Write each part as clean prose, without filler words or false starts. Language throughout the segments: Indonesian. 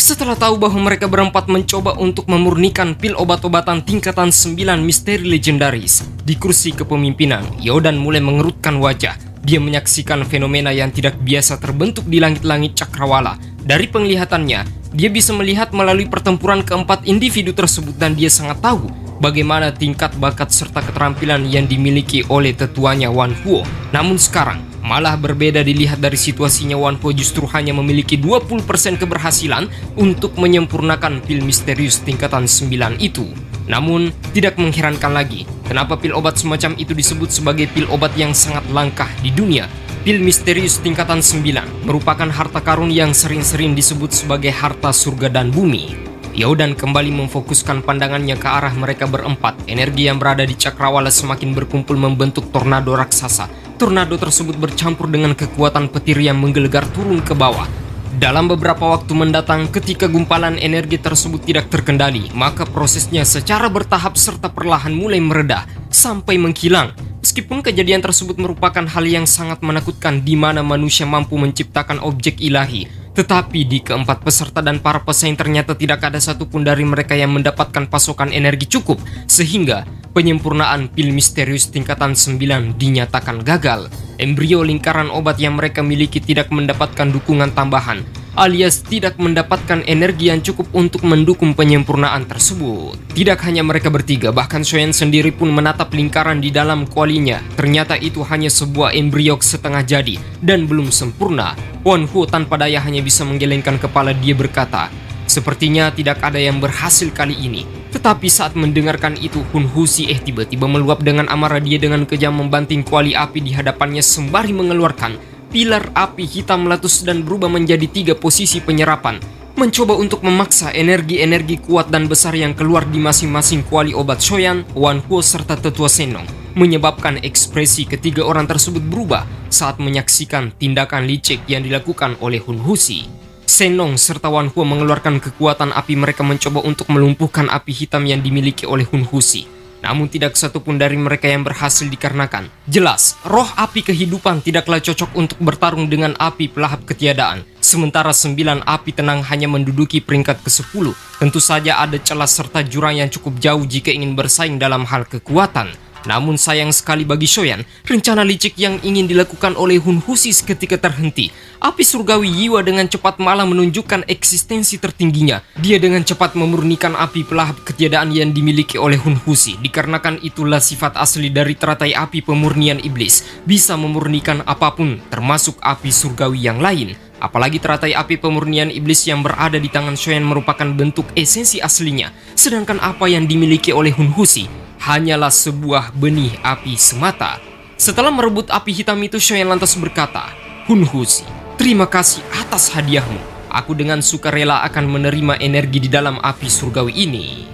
Setelah tahu bahwa mereka berempat mencoba untuk memurnikan pil obat-obatan tingkatan 9 misteri legendaris di kursi kepemimpinan, Yodan mulai mengerutkan wajah. Dia menyaksikan fenomena yang tidak biasa terbentuk di langit-langit cakrawala. Dari penglihatannya, dia bisa melihat melalui pertempuran keempat individu tersebut dan dia sangat tahu bagaimana tingkat bakat serta keterampilan yang dimiliki oleh tetuanya Wan Huo. Namun sekarang, malah berbeda dilihat dari situasinya. Wan Huo justru hanya memiliki 20% keberhasilan untuk menyempurnakan pil misterius tingkatan 9 itu. Namun, tidak mengherankan lagi, kenapa pil obat semacam itu disebut sebagai pil obat yang sangat langka di dunia. Pil misterius tingkatan 9 merupakan harta karun yang sering-sering disebut sebagai harta surga dan bumi. Yodan kembali memfokuskan pandangannya ke arah mereka berempat. Energi yang berada di cakrawala semakin berkumpul membentuk tornado raksasa. Tornado tersebut bercampur dengan kekuatan petir yang menggelegar turun ke bawah. Dalam beberapa waktu mendatang, ketika gumpalan energi tersebut tidak terkendali, maka prosesnya secara bertahap serta perlahan mulai mereda sampai menghilang. Meskipun kejadian tersebut merupakan hal yang sangat menakutkan di mana manusia mampu menciptakan objek ilahi, tetapi di keempat peserta dan para pesaing ternyata tidak ada satupun dari mereka yang mendapatkan pasokan energi cukup, sehingga penyempurnaan pil misterius tingkatan 9 dinyatakan gagal. Embrio lingkaran obat yang mereka miliki tidak mendapatkan dukungan tambahan, alias tidak mendapatkan energi yang cukup untuk mendukung penyempurnaan tersebut. Tidak hanya mereka bertiga, bahkan Shoyan sendiri pun menatap lingkaran di dalam kualinya. Ternyata itu hanya sebuah embrio setengah jadi dan belum sempurna. Wan Huo tanpa daya hanya bisa menggelengkan kepala. Dia berkata, sepertinya tidak ada yang berhasil kali ini. Tetapi saat mendengarkan itu, Hun Husi tiba-tiba meluap dengan amarah. Dia dengan kejam membanting kuali api di hadapannya sembari mengeluarkan pilar api hitam meletus dan berubah menjadi 3 posisi penyerapan, mencoba untuk memaksa energi-energi kuat dan besar yang keluar di masing-masing kuali obat Shoyan, Wan Huo serta tetua Senong, menyebabkan ekspresi ketiga orang tersebut berubah saat menyaksikan tindakan licik yang dilakukan oleh Hun Husi. Senong serta Wan Huo mengeluarkan kekuatan api. Mereka mencoba untuk melumpuhkan api hitam yang dimiliki oleh Hun Husi. Namun tidak satupun dari mereka yang berhasil dikarenakan jelas roh api kehidupan tidaklah cocok untuk bertarung dengan api pelahap ketiadaan. Sementara 9 api tenang hanya menduduki peringkat ke-10. Tentu saja ada celah serta jurang yang cukup jauh jika ingin bersaing dalam hal kekuatan. Namun sayang sekali bagi Shoyan, rencana licik yang ingin dilakukan oleh Hun Husi seketika terhenti. Api surgawi Yiwa dengan cepat malah menunjukkan eksistensi tertingginya. Dia dengan cepat memurnikan api pelahap ketiadaan yang dimiliki oleh Hun Husi. Dikarenakan itulah sifat asli dari teratai api pemurnian iblis, bisa memurnikan apapun, termasuk api surgawi yang lain. Apalagi teratai api pemurnian iblis yang berada di tangan Shoyan merupakan bentuk esensi aslinya. Sedangkan apa yang dimiliki oleh Hun Husi hanyalah sebuah benih api semata. Setelah merebut api hitam itu, Shoyan lantas berkata, Hun Husi, terima kasih atas hadiahmu. Aku dengan sukarela akan menerima energi di dalam api surgawi ini.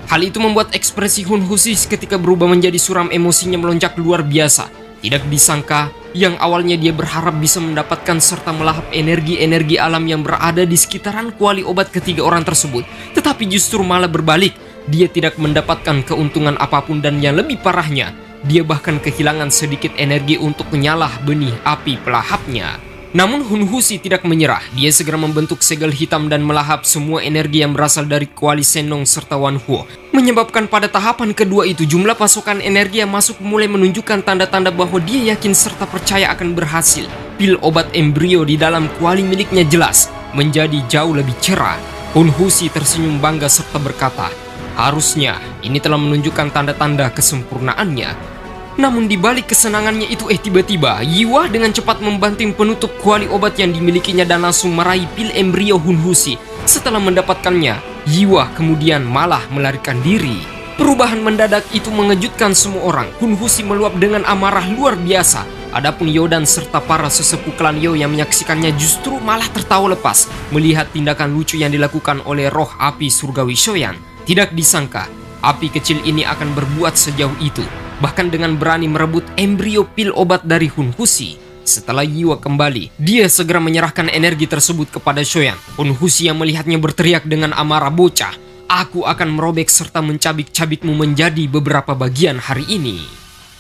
Hal itu membuat ekspresi Hun Husi seketika berubah menjadi suram. Emosinya melonjak luar biasa. Tidak disangka, yang awalnya dia berharap bisa mendapatkan serta melahap energi-energi alam yang berada di sekitaran kuali obat ketiga orang tersebut, tetapi justru malah berbalik. Dia tidak mendapatkan keuntungan apapun dan yang lebih parahnya, dia bahkan kehilangan sedikit energi untuk menyalah benih api pelahapnya. Namun Hun Husi tidak menyerah. Dia segera membentuk segel hitam dan melahap semua energi yang berasal dari kuali Senong serta Wan Huo, menyebabkan pada tahapan kedua itu jumlah pasokan energi yang masuk mulai menunjukkan tanda-tanda bahwa dia yakin serta percaya akan berhasil. Pil obat embrio di dalam kuali miliknya jelas menjadi jauh lebih cerah. Hun Husi tersenyum bangga serta berkata, harusnya ini telah menunjukkan tanda-tanda kesempurnaannya. Namun di balik kesenangannya itu tiba-tiba Yiwa dengan cepat membanting penutup kuali obat yang dimilikinya dan langsung meraih pil embrio Hun Husi. Setelah mendapatkannya, Yiwa kemudian malah melarikan diri. Perubahan mendadak itu mengejutkan semua orang. Hun Husi meluap dengan amarah luar biasa. Adapun Yodan serta para sesepuh klan Yo yang menyaksikannya justru malah tertawa lepas melihat tindakan lucu yang dilakukan oleh roh api surgawi Shoyan. Tidak disangka, api kecil ini akan berbuat sejauh itu, bahkan dengan berani merebut embrio pil obat dari Hun Husi. Setelah Yiwa kembali, dia segera menyerahkan energi tersebut kepada Shoyan. Hun Husi yang melihatnya berteriak dengan amarah, bocah, aku akan merobek serta mencabik-cabikmu menjadi beberapa bagian hari ini.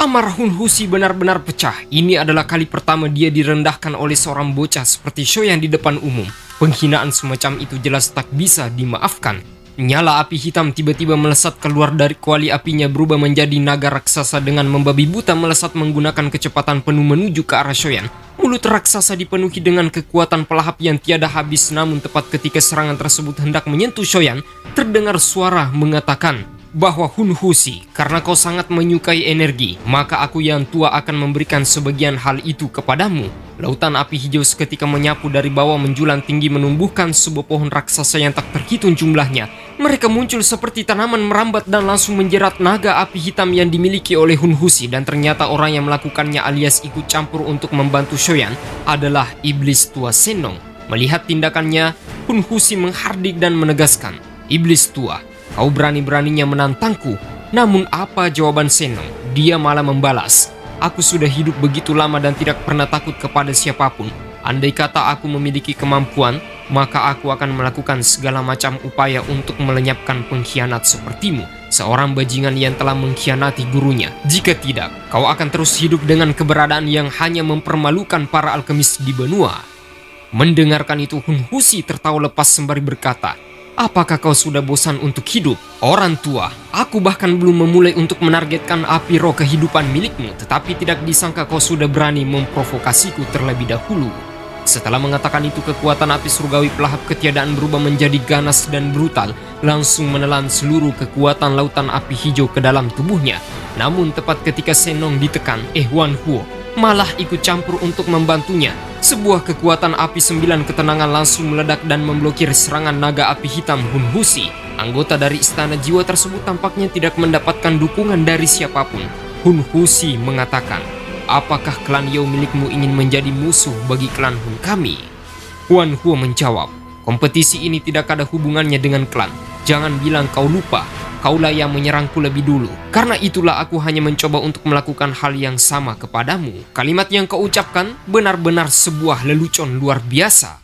Amarah Hun Husi benar-benar pecah. Ini adalah kali pertama dia direndahkan oleh seorang bocah seperti Shoyan di depan umum. Penghinaan semacam itu jelas tak bisa dimaafkan. Nyala api hitam tiba-tiba melesat keluar dari kuali apinya, berubah menjadi naga raksasa dengan membabi buta melesat menggunakan kecepatan penuh menuju ke arah Shoyan. Mulut raksasa dipenuhi dengan kekuatan pelahap yang tiada habis, namun tepat ketika serangan tersebut hendak menyentuh Shoyan, terdengar suara mengatakan bahwa Hun Husi, karena kau sangat menyukai energi, maka aku yang tua akan memberikan sebagian hal itu kepadamu. Lautan api hijau seketika menyapu dari bawah menjulang tinggi, menumbuhkan sebuah pohon raksasa yang tak terhitung jumlahnya. Mereka muncul seperti tanaman merambat dan langsung menjerat naga api hitam yang dimiliki oleh Hun Husi, dan ternyata orang yang melakukannya alias ikut campur untuk membantu Shoyan adalah iblis tua Senong. Melihat tindakannya, Hun Husi menghardik dan menegaskan, "Iblis tua, kau berani-beraninya menantangku." Namun apa jawaban Senong? Dia malah membalas, "Aku sudah hidup begitu lama dan tidak pernah takut kepada siapapun. Andai kata aku memiliki kemampuan, maka aku akan melakukan segala macam upaya untuk melenyapkan pengkhianat sepertimu, seorang bajingan yang telah mengkhianati gurunya. Jika tidak, kau akan terus hidup dengan keberadaan yang hanya mempermalukan para alkemis di benua." Mendengarkan itu, Hun Husi tertawa lepas sembari berkata, "Apakah kau sudah bosan untuk hidup? Orang tua, aku bahkan belum memulai untuk menargetkan api roh kehidupan milikmu, tetapi tidak disangka kau sudah berani memprovokasiku terlebih dahulu." Setelah mengatakan itu, kekuatan api surgawi pelahap ketiadaan berubah menjadi ganas dan brutal, langsung menelan seluruh kekuatan lautan api hijau ke dalam tubuhnya. Namun tepat ketika Senong ditekan, Wan Huo malah ikut campur untuk membantunya. Sebuah kekuatan api 9 ketenangan langsung meledak dan memblokir serangan naga api hitam Hun Husi. Anggota dari istana jiwa tersebut tampaknya tidak mendapatkan dukungan dari siapapun. Hun Husi mengatakan, "Apakah klan Yao milikmu ingin menjadi musuh bagi klan Hun kami?" Wan Huo menjawab, "Kompetisi ini tidak ada hubungannya dengan klan. Jangan bilang kau lupa. Kaulah yang menyerangku lebih dulu. Karena itulah aku hanya mencoba untuk melakukan hal yang sama kepadamu." Kalimat yang kau ucapkan benar-benar sebuah lelucon luar biasa.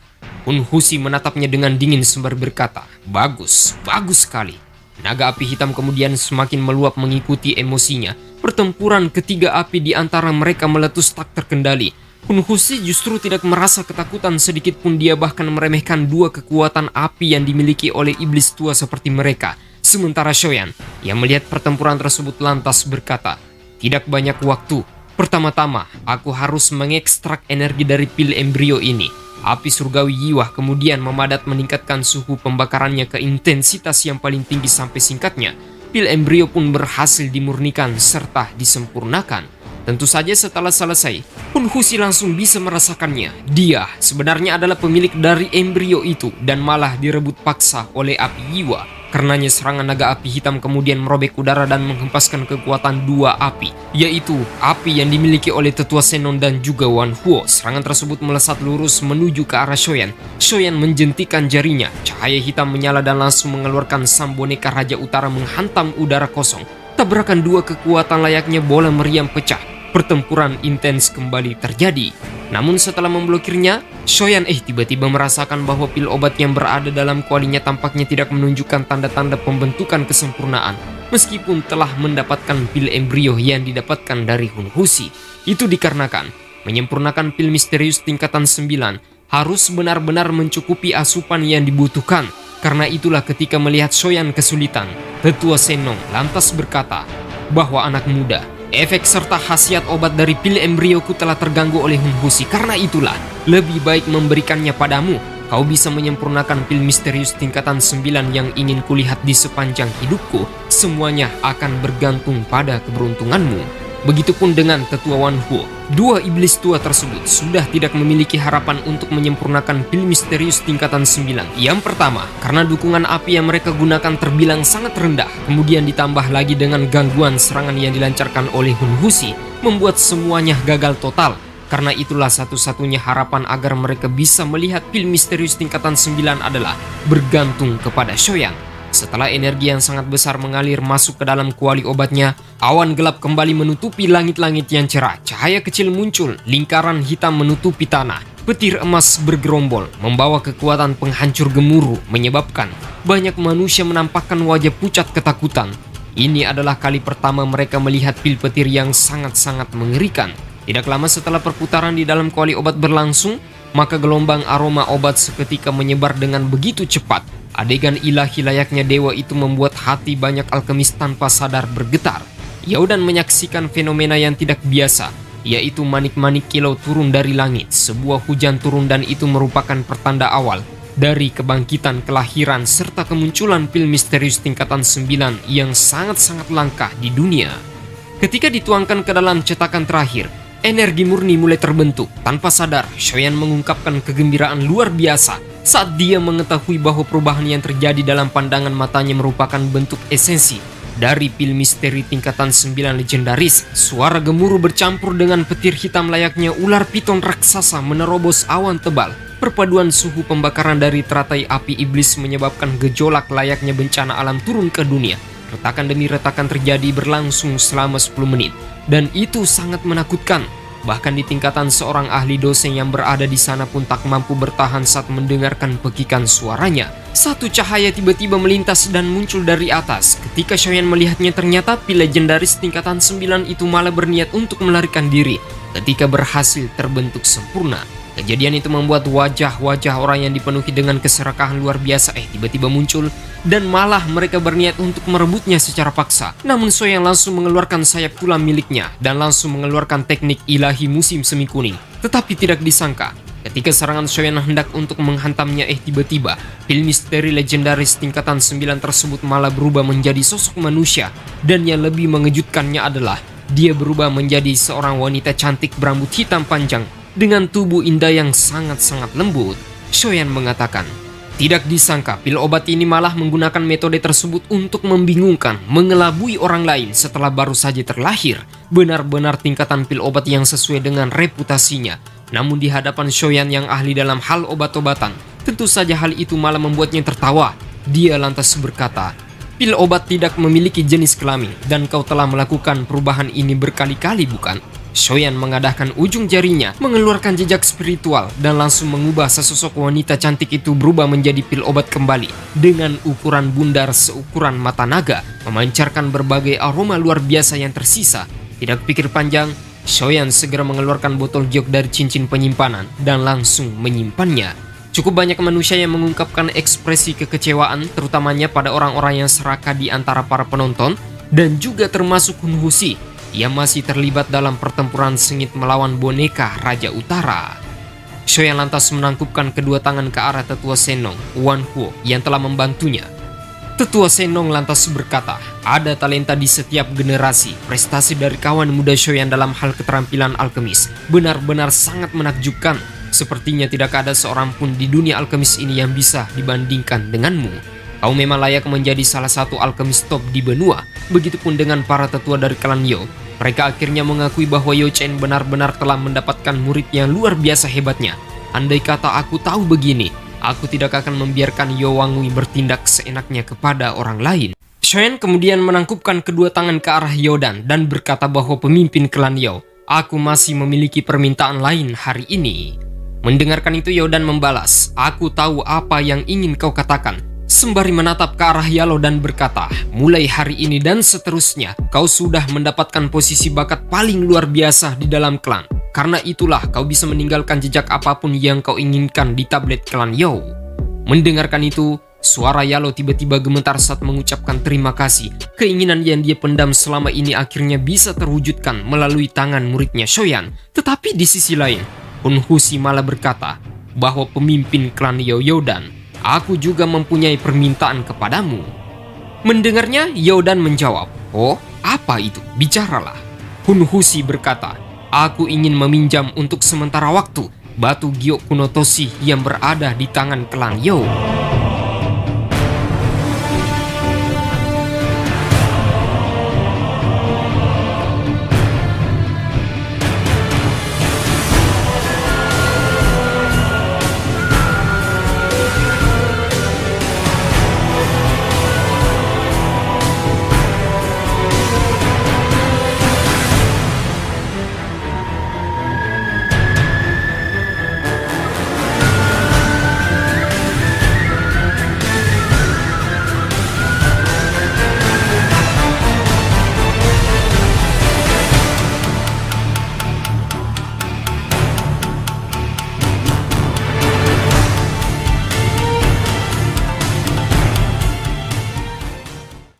Hun Husi menatapnya dengan dingin sembari berkata, "Bagus, bagus sekali." Naga api hitam kemudian semakin meluap mengikuti emosinya. Pertempuran ketiga api di antara mereka meletus tak terkendali. Hun Husi justru tidak merasa ketakutan sedikit pun, dia bahkan meremehkan dua kekuatan api yang dimiliki oleh iblis tua seperti mereka. Sementara Shoyan yang melihat pertempuran tersebut lantas berkata, "Tidak banyak waktu. Pertama-tama, aku harus mengekstrak energi dari pil embrio ini." Api surgawi Yiwah kemudian memadat meningkatkan suhu pembakarannya ke intensitas yang paling tinggi sampai singkatnya. Pil embrio pun berhasil dimurnikan serta disempurnakan. Tentu saja setelah selesai, Hun Husi langsung bisa merasakannya. Dia sebenarnya adalah pemilik dari embrio itu dan malah direbut paksa oleh api Yiwah. Karenanya serangan naga api hitam kemudian merobek udara dan menghempaskan kekuatan dua api, yaitu api yang dimiliki oleh tetua Senong dan juga Wan Huo. Serangan tersebut melesat lurus menuju ke arah Shoyan. Shoyan menjentikan jarinya, cahaya hitam menyala dan langsung mengeluarkan sang boneka Raja Utara menghantam udara kosong. Tabrakan dua kekuatan layaknya bola meriam pecah. Pertempuran intens kembali terjadi. Namun setelah memblokirnya, Shoyan tiba-tiba merasakan bahwa pil obat yang berada dalam kualinya tampaknya tidak menunjukkan tanda-tanda pembentukan kesempurnaan, meskipun telah mendapatkan pil embrio yang didapatkan dari Hun Husi. Itu dikarenakan menyempurnakan pil misterius tingkatan 9 harus benar-benar mencukupi asupan yang dibutuhkan. Karena itulah ketika melihat Shoyan kesulitan, tetua Senong lantas berkata bahwa anak muda, efek serta khasiat obat dari pil embrioku telah terganggu oleh Hun Husi. Karena itulah lebih baik memberikannya padamu. Kau bisa menyempurnakan pil misterius tingkatan 9 yang ingin kulihat di sepanjang hidupku. Semuanya akan bergantung pada keberuntunganmu. Begitupun dengan tetua Wan Huo. Dua iblis tua tersebut sudah tidak memiliki harapan untuk menyempurnakan pil misterius tingkatan 9. Yang pertama, karena dukungan api yang mereka gunakan terbilang sangat rendah. Kemudian ditambah lagi dengan gangguan serangan yang dilancarkan oleh Hun Husi, membuat semuanya gagal total. Karena itulah satu-satunya harapan agar mereka bisa melihat pil misterius tingkatan 9 adalah bergantung kepada Shoyan. Setelah energi yang sangat besar mengalir masuk ke dalam kuali obatnya, awan gelap kembali menutupi langit-langit yang cerah. Cahaya kecil muncul, lingkaran hitam menutupi tanah. Petir emas bergerombol, membawa kekuatan penghancur gemuruh, menyebabkan banyak manusia menampakkan wajah pucat ketakutan. Ini adalah kali pertama mereka melihat pil petir yang sangat-sangat mengerikan. Tidak lama setelah perputaran di dalam kuali obat berlangsung, maka gelombang aroma obat seketika menyebar dengan begitu cepat. Adegan ilahi layaknya dewa itu membuat hati banyak alkemis tanpa sadar bergetar. Yodan menyaksikan fenomena yang tidak biasa, yaitu manik-manik kilau turun dari langit. Sebuah hujan turun dan itu merupakan pertanda awal dari kebangkitan, kelahiran, serta kemunculan pil misterius tingkatan 9 yang sangat-sangat langka di dunia. Ketika dituangkan ke dalam cetakan terakhir, energi murni mulai terbentuk. Tanpa sadar, Shoyan mengungkapkan kegembiraan luar biasa saat dia mengetahui bahwa perubahan yang terjadi dalam pandangan matanya merupakan bentuk esensi dari pil misteri tingkatan 9 legendaris. Suara gemuruh bercampur dengan petir hitam layaknya ular piton raksasa menerobos awan tebal. Perpaduan suhu pembakaran dari teratai api iblis menyebabkan gejolak layaknya bencana alam turun ke dunia. Retakan demi retakan terjadi berlangsung selama 10 menit. Dan itu sangat menakutkan. Bahkan di tingkatan seorang ahli dosen yang berada di sana pun tak mampu bertahan saat mendengarkan pekikan suaranya. Satu cahaya tiba-tiba melintas dan muncul dari atas. Ketika Shoyan melihatnya, ternyata pil legendaris tingkatan 9 itu malah berniat untuk melarikan diri ketika berhasil terbentuk sempurna. Kejadian itu membuat wajah-wajah orang yang dipenuhi dengan keserakahan luar biasa tiba-tiba muncul dan malah mereka berniat untuk merebutnya secara paksa. Namun Shoyan langsung mengeluarkan sayap tulang miliknya dan langsung mengeluarkan teknik ilahi musim semi kuning. Tetapi tidak disangka, ketika serangan Shoyan hendak untuk menghantamnya tiba-tiba pil misteri legendaris tingkatan 9 tersebut malah berubah menjadi sosok manusia. Dan yang lebih mengejutkannya adalah dia berubah menjadi seorang wanita cantik berambut hitam panjang dengan tubuh indah yang sangat-sangat lembut. Shoyan mengatakan, tidak disangka pil obat ini malah menggunakan metode tersebut untuk membingungkan, mengelabui orang lain setelah baru saja terlahir. Benar-benar tingkatan pil obat yang sesuai dengan reputasinya. Namun di hadapan Shoyan yang ahli dalam hal obat-obatan, tentu saja hal itu malah membuatnya tertawa. Dia lantas berkata, pil obat tidak memiliki jenis kelamin dan kau telah melakukan perubahan ini berkali-kali, bukan? Shoyan mengadahkan ujung jarinya, mengeluarkan jejak spiritual dan langsung mengubah sesosok wanita cantik itu berubah menjadi pil obat kembali dengan ukuran bundar seukuran mata naga, memancarkan berbagai aroma luar biasa yang tersisa. Tidak pikir panjang, Shoyan segera mengeluarkan botol giok dari cincin penyimpanan dan langsung menyimpannya. Cukup banyak manusia yang mengungkapkan ekspresi kekecewaan, terutamanya pada orang-orang yang serakah di antara para penonton dan juga termasuk Hun Husi yang masih terlibat dalam pertempuran sengit melawan boneka Raja Utara. Shoyan lantas menangkupkan kedua tangan ke arah Tetua Senong, Wan Huo, yang telah membantunya. Tetua Senong lantas berkata, ada talenta di setiap generasi. Prestasi dari kawan muda Shoyan dalam hal keterampilan alkemis benar-benar sangat menakjubkan. Sepertinya tidak ada seorang pun di dunia alkemis ini yang bisa dibandingkan denganmu. Kau memang layak menjadi salah satu alkemis top di benua. Begitupun dengan para tetua dari klan Yo. Mereka akhirnya mengakui bahwa Yo Chen benar-benar telah mendapatkan murid yang luar biasa hebatnya. Andai kata aku tahu begini, aku tidak akan membiarkan Yo Wangui bertindak seenaknya kepada orang lain. Shoyan kemudian menangkupkan kedua tangan ke arah Yodan dan berkata bahwa pemimpin klan Yo, aku masih memiliki permintaan lain hari ini. Mendengarkan itu Yodan membalas, aku tahu apa yang ingin kau katakan. Sembari menatap ke arah Yalo dan berkata, mulai hari ini dan seterusnya, kau sudah mendapatkan posisi bakat paling luar biasa di dalam klan. Karena itulah kau bisa meninggalkan jejak apapun yang kau inginkan di tablet klan Yo. Mendengarkan itu, suara Yalo tiba-tiba gemetar saat mengucapkan terima kasih. Keinginan yang dia pendam selama ini akhirnya bisa terwujudkan melalui tangan muridnya Shoyan. Tetapi di sisi lain, Hun Husi malah berkata bahwa pemimpin klan Yo Yodan, aku juga mempunyai permintaan kepadamu. Mendengarnya, Yodan menjawab, oh, apa itu? Bicaralah. Hun Husi berkata, aku ingin meminjam untuk sementara waktu batu giok kuno Toshi yang berada di tangan klan Yo.